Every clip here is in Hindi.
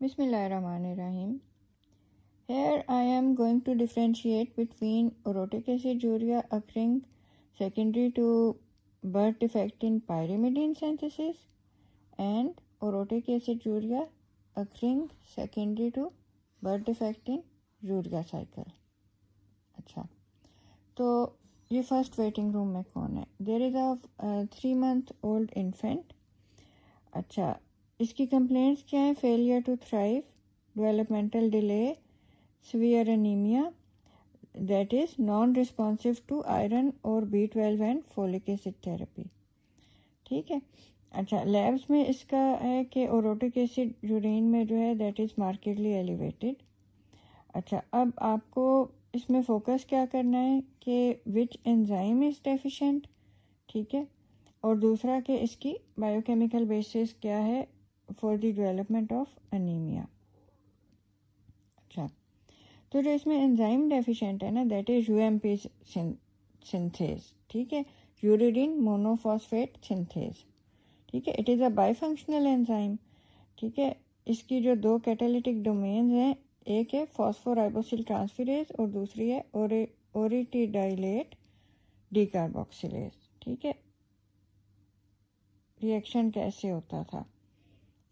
Bismillahirrahmanirrahim. Here I am going to differentiate between orotic aciduria occurring secondary to birth defect in pyrimidine synthesis and orotic aciduria occurring secondary to birth defect in urea cycle. अच्छा, तो ये फर्स्ट वेटिंग रूम में कौन है? There is a 3 month old infant. अच्छा, इसकी कंप्लेंट्स क्या हैं? Failure to thrive, developmental delay, severe anaemia, that is non responsive to iron और B12 and folic acid therapy. ठीक है. अच्छा, लैब्स में इसका है कि ओरोटिक एसिड यूरिन में जो है दैट इज़ मार्केटली एलिवेटेड. अच्छा, अब आपको इसमें फोकस क्या करना है कि विच एंजाइम इज़ डेफिशिएंट. ठीक है. और दूसरा कि इसकी बायोकेमिकल बेसिस क्या है for the development of anaemia. अच्छा, तो जो इसमें एंजाइम डेफिशिएंट है ना दैट इज़ UMP सिंथेज. ठीक है, यूरिडीन मोनोफॉस्फेट सिंथेज. ठीक है, इट इज़ अ बाईफंक्शनल एंजाइम. ठीक है, इसकी जो 2 कैटालिटिक डोमेन्स हैं, एक है फॉस्फोराइबोसिल ट्रांसफेरेज और दूसरी है ओरिटिडाइलेट डीकार्बोक्सिलेज. ठीक है, रिएक्शन कैसे होता था?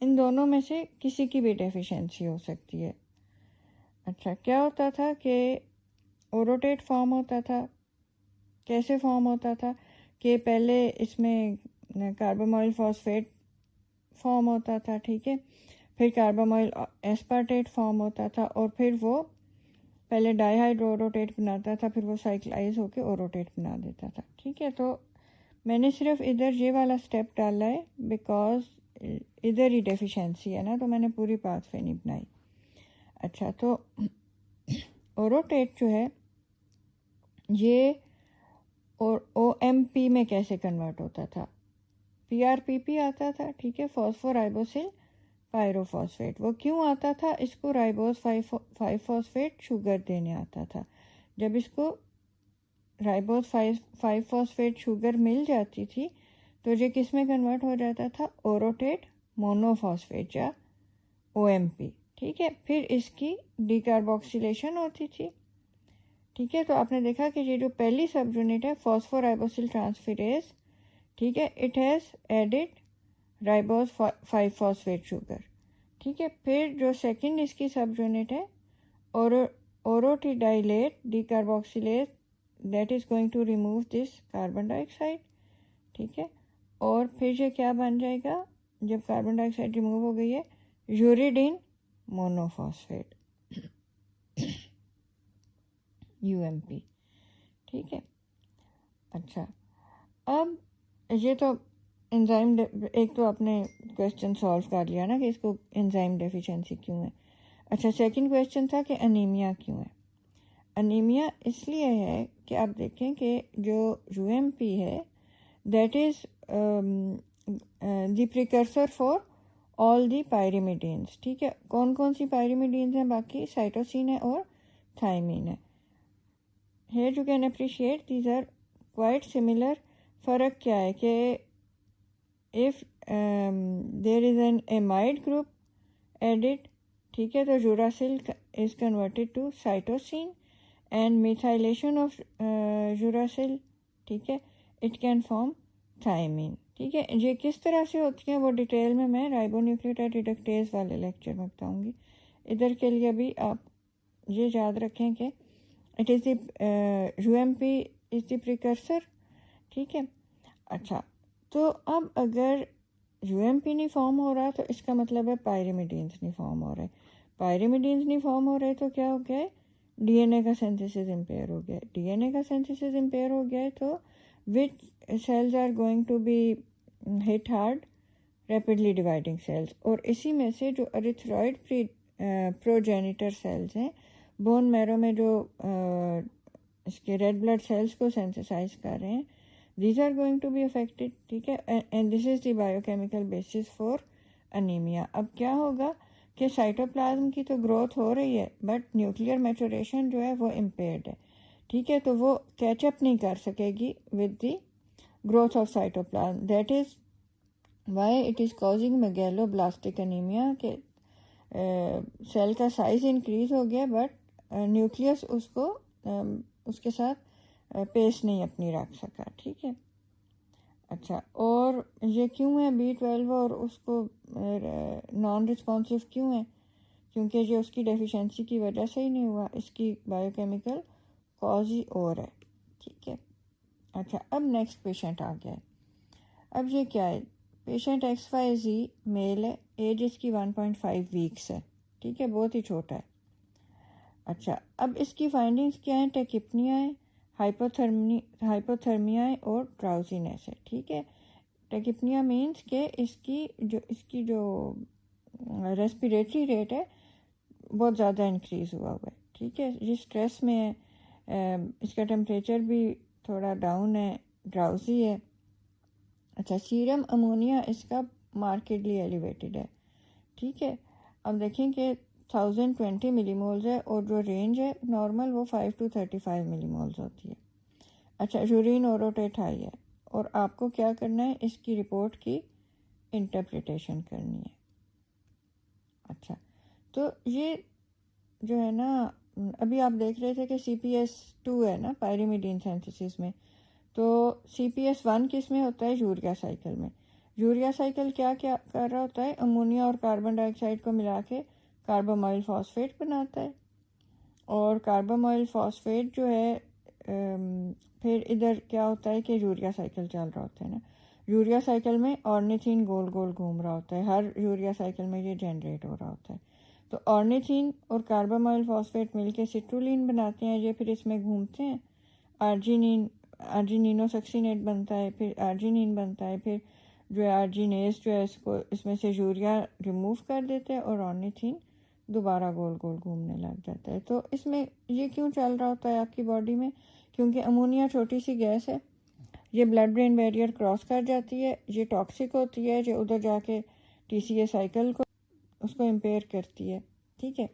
इन दोनों में से किसी की भी डेफिशिएंसी हो सकती है. अच्छा, क्या होता था कि ओरोटेट फॉर्म होता था. कैसे फॉर्म होता था कि पहले इसमें कार्बामोइल फॉस्फेट फॉर्म होता था. ठीक है, फिर कार्बामोइल एस्पार्टेट फॉर्म होता था और फिर वो पहले डाइहाइड्रोरोटेट बनाता था, फिर वो साइक्लाइज होकर ओरोटेट बना देता था. ठीक है, तो मैंने सिर्फ इधर ये वाला स्टेप डाला है बिकॉज इधर ही डेफिशिएंसी है ना, तो मैंने पूरी पाथवे नहीं बनाई. अच्छा, तो ओरोटेट जो है ये OMP में कैसे कन्वर्ट होता था? PRPP आता था. ठीक है, फॉस्फोराइबोसिल पायरोफॉस्फेट. वो क्यों आता था? इसको राइबोस 5 फॉस्फेट शुगर देने आता था. जब इसको राइबोस 5 फॉस्फेट शुगर मिल जाती थी तो ये किस में कन्वर्ट हो जाता था? ओरोटेट मोनोफॉस्फेट या OMP. ठीक है, फिर इसकी डीकार्बोक्सिलेशन होती थी. ठीक है, तो आपने देखा कि ये जो पहली सब यूनिट है फॉस्फोराइबोसिल ट्रांसफेरेज, ठीक है, it has added ribose 5 phosphate sugar. ठीक है, फिर जो सेकंड इसकी सब यूनिट है orotidylate decarboxylase, that is going to remove this carbon dioxide. ठीक है, और फिर ये क्या बन जाएगा जब कार्बन डाइऑक्साइड रिमूव हो गई है? Uridine monophosphate UMP. ठीक है. अच्छा, अब ये तो एंजाइम एक तो आपने क्वेश्चन सॉल्व कर लिया ना कि इसको एंजाइम डेफिशिएंसी क्यों है. अच्छा, सेकंड क्वेश्चन था कि अनीमिया क्यों है. अनीमिया इसलिए है कि आप देखें कि जो UMP है that is the precursor for all the pyrimidines. ठीक है, कौन कौन सी पायरिमिडीन्स हैं? बाकी साइटोसिन है और थायमीन है. Here you can appreciate these are quite similar. फ़र्क क्या है कि if there is an amide group added, ठीक है, तो uracil is converted to cytosine and methylation of uracil, ठीक है, it can form thiamine. ठीक है, ये किस तरह से होती हैं वो डिटेल में मैं राइबोन्यूक्लियोटाइड रिडक्टेज वाले लेक्चर में बताऊंगी. इधर के लिए भी आप ये याद रखें कि it is the UMP is the precursor. ठीक है. अच्छा, तो अब अगर UMP नहीं फॉर्म हो रहा तो इसका मतलब है पायरिमिडीन्स नहीं फॉर्म हो रहे. पायरिमिडीन्स नहीं फॉर्म हो रहे तो क्या हो गया है? DNA का सिंथेसिस इम्पेयर हो गया. DNA का सिंथेसिस इम्पेयर हो गया है तो which cells are going to be hit hard? Rapidly dividing cells. और इसी में से जो एरिथ्रॉइड प्रोजेनिटर सेल्स हैं, बोन मैरो में जो इसके रेड ब्लड सेल्स को सेंसिसाइज कर रहे हैं, these are going to be affected. ठीक है, and this is the biochemical basis for anemia. अब क्या होगा कि साइटोप्लाज्म की तो ग्रोथ हो रही है बट न्यूक्लियर मैचुरेशन जो है वो इम्पेयर्ड है. ठीक है, तो वो कैचअप नहीं कर सकेगी with the growth of cytoplasm. That is why it is causing megaloblastic anaemia. के सेल का साइज़ इंक्रीज़ हो गया बट न्यूक्लियस उसको उसके साथ पेस नहीं अपनी रख सका, ठीक है। अच्छा, और ये क्यों है B12 और उसको नॉन रिस्पॉन्सिव क्यों है? क्योंकि ये उसकी डेफिशिएंसी की वजह से ही नहीं हुआ, इसकी बायोकेमिकल कॉज ही और है, ठीक है। अच्छा, अब नेक्स्ट पेशेंट आ गया है। अब ये क्या है, पेशेंट XYZ मेल है, एज इसकी 1.5 वीक्स है, ठीक है, बहुत ही छोटा है। अच्छा, अब इसकी फाइंडिंग्स क्या है, टेकिपनिया है, हाइपोथर्मिया है और ड्राउजीनेस है, ठीक है। टेकिपनिया मीन्स के इसकी जो रेस्पिरेटरी रेट है बहुत ज़्यादा इंक्रीज़ हुआ है, ठीक है। ये स्ट्रेस में है, इसका टेम्परेचर भी थोड़ा डाउन है, ड्राउजी है। अच्छा, सीरम अमोनिया इसका मार्केटली एलिवेटेड है, ठीक है। अब देखें कि 1020 मिलीमोल्स है और जो रेंज है नॉर्मल वो 5 to 35 मिलीमोल्स होती है। अच्छा, यूरिन ओरोटेट हाई है और आपको क्या करना है, इसकी रिपोर्ट की इंटरप्रिटेशन करनी है। अच्छा, तो ये जो है ना, अभी आप देख रहे थे कि CPS2 है ना पायरिमिडीन सिंथेसिस में, तो CPS1 किस में होता है, यूरिया साइकिल में। यूरिया साइकिल क्या क्या कर रहा होता है, अमोनिया और कार्बन डाइऑक्साइड को मिला के कार्बोमाइल फॉस्फेट बनाता है, और कार्बोमाइल फॉस्फेट जो है फिर इधर क्या होता है कि यूरिया साइकिल चल रहा होता है ना, यूरिया साइकिल में ऑर्निथिन गोल गोल घूम रहा होता है, हर यूरिया साइकिल में ये जनरेट हो रहा होता है। तो ऑर्निथिन और कार्बोमाइल फॉस्फेट मिलके सिट्रुलिन बनाते हैं, ये फिर इसमें घूमते हैं, आर्जिनिनोसक्सिनेट बनता है, फिर आर्जिनिन बनता है, फिर जो है आर्जिनेस जो है इसको इसमें से यूरिया रिमूव कर देते हैं और ऑर्निथिन दोबारा गोल गोल घूमने लग जाता है। तो इसमें ये क्यों चल रहा होता है आपकी बॉडी में, क्योंकि अमोनिया छोटी सी गैस है, ये ब्लड ब्रेन बैरियर क्रॉस कर जाती है, ये टॉक्सिक होती है, जो उधर जाके TCA साइकिल को उसको इम्पेयर करती है, ठीक है।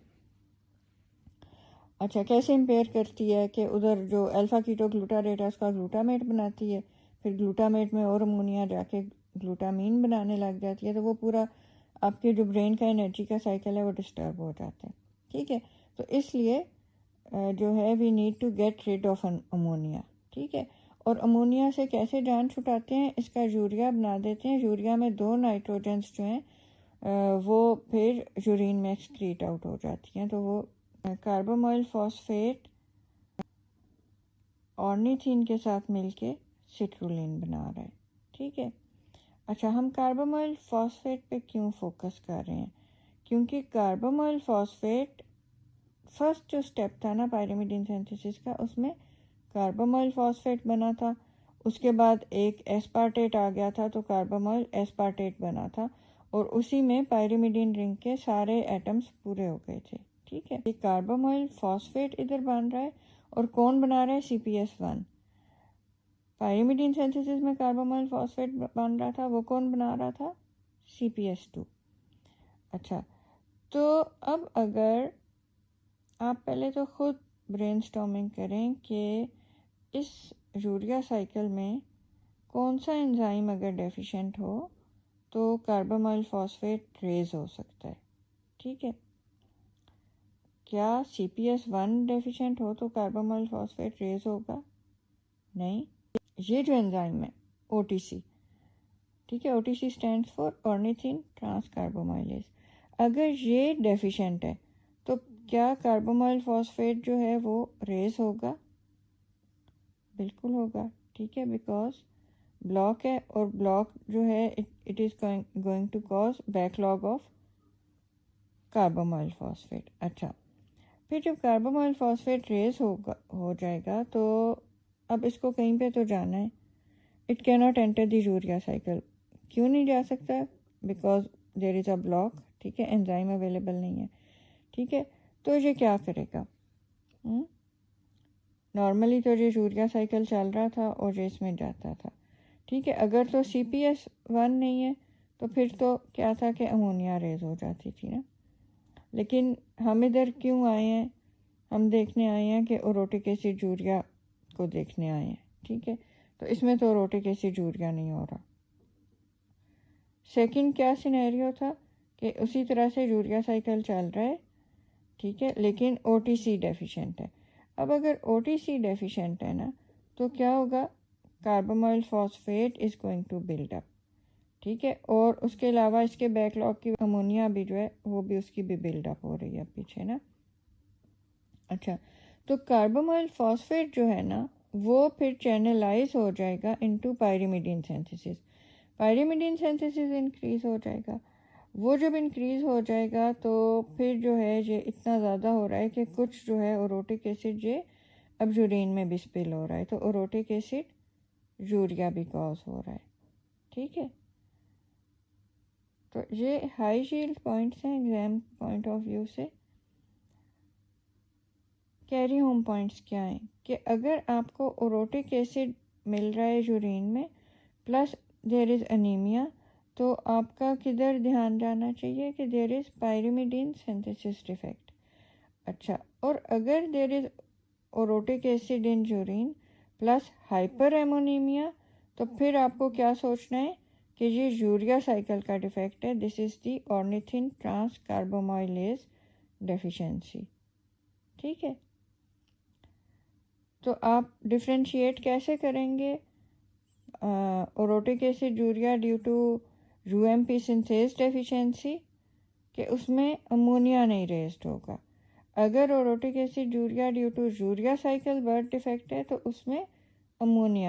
अच्छा, कैसे इम्पेयर करती है कि उधर जो अल्फ़ा कीटो ग्लूटारेट है उसका ग्लूटामेट बनाती है, फिर ग्लूटामेट में और अमोनिया जाके ग्लूटामीन बनाने लग जाती है, तो वो पूरा आपके जो ब्रेन का एनर्जी का साइकिल है वो डिस्टर्ब हो जाता है, ठीक है। तो इसलिए जो है we need to get rid of ammonia, ठीक है। और अमोनिया से कैसे जान छुटाते हैं, इसका यूरिया बना देते हैं, यूरिया में 2 नाइट्रोजन्स जो हैं वो फिर यूरिन में एक्सक्रीट आउट हो जाती हैं, तो वो कार्बोमाइल फॉस्फेट ऑर्निथिन के साथ मिलके सिट्रुलिन बना रहा है, ठीक है। अच्छा, हम कार्बोमाइल फॉस्फेट पे क्यों फोकस कर रहे हैं, क्योंकि कार्बोमाइल फॉस्फेट फर्स्ट जो स्टेप था ना पायरिमिडीन सिंथेसिस का, उसमें कार्बोमाइल फॉस्फेट बना था, उसके बाद एक एस्पार्टेट आ गया था तो कार्बोमाइल एस्पार्टेट बना था, और उसी में पायरिमिडीन रिंग के सारे एटम्स पूरे हो गए थे, ठीक है। ये कार्बोमाइल फॉस्फेट इधर बन रहा है, और कौन बना रहा है, CPS1। पायरिमिडीन सिंथेसिस में कार्बोमाइल फॉस्फेट बन रहा था, वो कौन बना रहा था, CPS2। अच्छा, तो अब अगर आप पहले तो खुद ब्रेनस्टॉर्मिंग करें कि इस यूरिया साइकिल में कौन सा एंजाइम अगर डेफिशिएंट हो तो कार्बोमाइल फॉस्फेट रेज हो सकता है, ठीक है। क्या CPS1 डेफिशिएंट हो तो कार्बोमाइल फॉस्फेट रेज होगा, नहीं। ये जो एंजाइम है OTC, ठीक है, OTC stands for ornithine transcarbamoylase, अगर ये डेफिशिएंट है तो क्या कार्बोमाइल फॉस्फेट जो है वो रेज होगा, बिल्कुल होगा, ठीक है, बिकॉज ब्लॉक है, और ब्लॉक जो है it is going to cause backlog of carbamoyl phosphate. अच्छा, फिर जब कार्बोमाइल फॉस्फेट रेज हो जाएगा तो अब इसको कहीं पे तो जाना है, it can not enter the urea cycle, क्यों नहीं जा सकता, because there is a block, ठीक है, एंजाइम अवेलेबल नहीं है, ठीक है। तो ये क्या करेगा, नॉर्मली तो ये यूरिया साइकिल चल रहा था और ये इसमें जाता था, ठीक है। अगर तो CPS1 नहीं है तो फिर तो क्या था कि अमोनिया रेज हो जाती थी ना, लेकिन हम इधर क्यों आए हैं, हम देखने आए हैं कि ओरोटिक एसिड यूरिया को देखने आए हैं, ठीक है। तो इसमें तो ओरोटिक एसिड यूरिया नहीं हो रहा। सेकंड क्या सिनेरियो था कि उसी तरह से यूरिया साइकिल चल रहा है, ठीक है, लेकिन OTC डेफिशिएंट है। अब अगर OTC डेफिशिएंट है ना, तो क्या होगा, carbamoyl phosphate is going to build up, ठीक है। और उसके अलावा इसके बैकलॉग की अमोनिया भी जो है वो भी उसकी भी बिल्डअप हो रही है पीछे ना। अच्छा, तो कार्बामोइल फॉस्फेट जो है ना वो फिर चैनलाइज हो जाएगा into pyrimidine synthesis. Pyrimidine synthesis increase हो जाएगा। वो जब इंक्रीज हो जाएगा तो फिर जो है ये इतना ज़्यादा हो रहा है कि कुछ जो है ओरोटिक एसिड ये अब यूरिन में भी स्पिल हो रहा है, तो ओरोटिक एसिड यूरिया भी कॉज हो रहा है, ठीक है। तो ये हाई शील्ड पॉइंट्स हैं एग्जाम पॉइंट ऑफ व्यू से। कैरी होम पॉइंट्स क्या हैं कि अगर आपको ओरोटिक एसिड मिल रहा है यूरिन में प्लस देयर इज़ अनीमिया, तो आपका किधर ध्यान जाना चाहिए कि there is pyrimidine synthesis defect. अच्छा, और अगर there is orotic acid in urine plus hyperammonemia, तो फिर आपको क्या सोचना है कि ये यूरिया साइकिल का डिफेक्ट है। This is the ornithine transcarbamoylase deficiency, ठीक है। तो आप डिफ्रेंशिएट कैसे करेंगे orotic aciduria due to UMP synthase deficiency, कि उसमें अमोनिया नहीं रेज्ड होगा। अगर orotic aciduria due to urea cycle birth defect है तो उसमें अमोनिया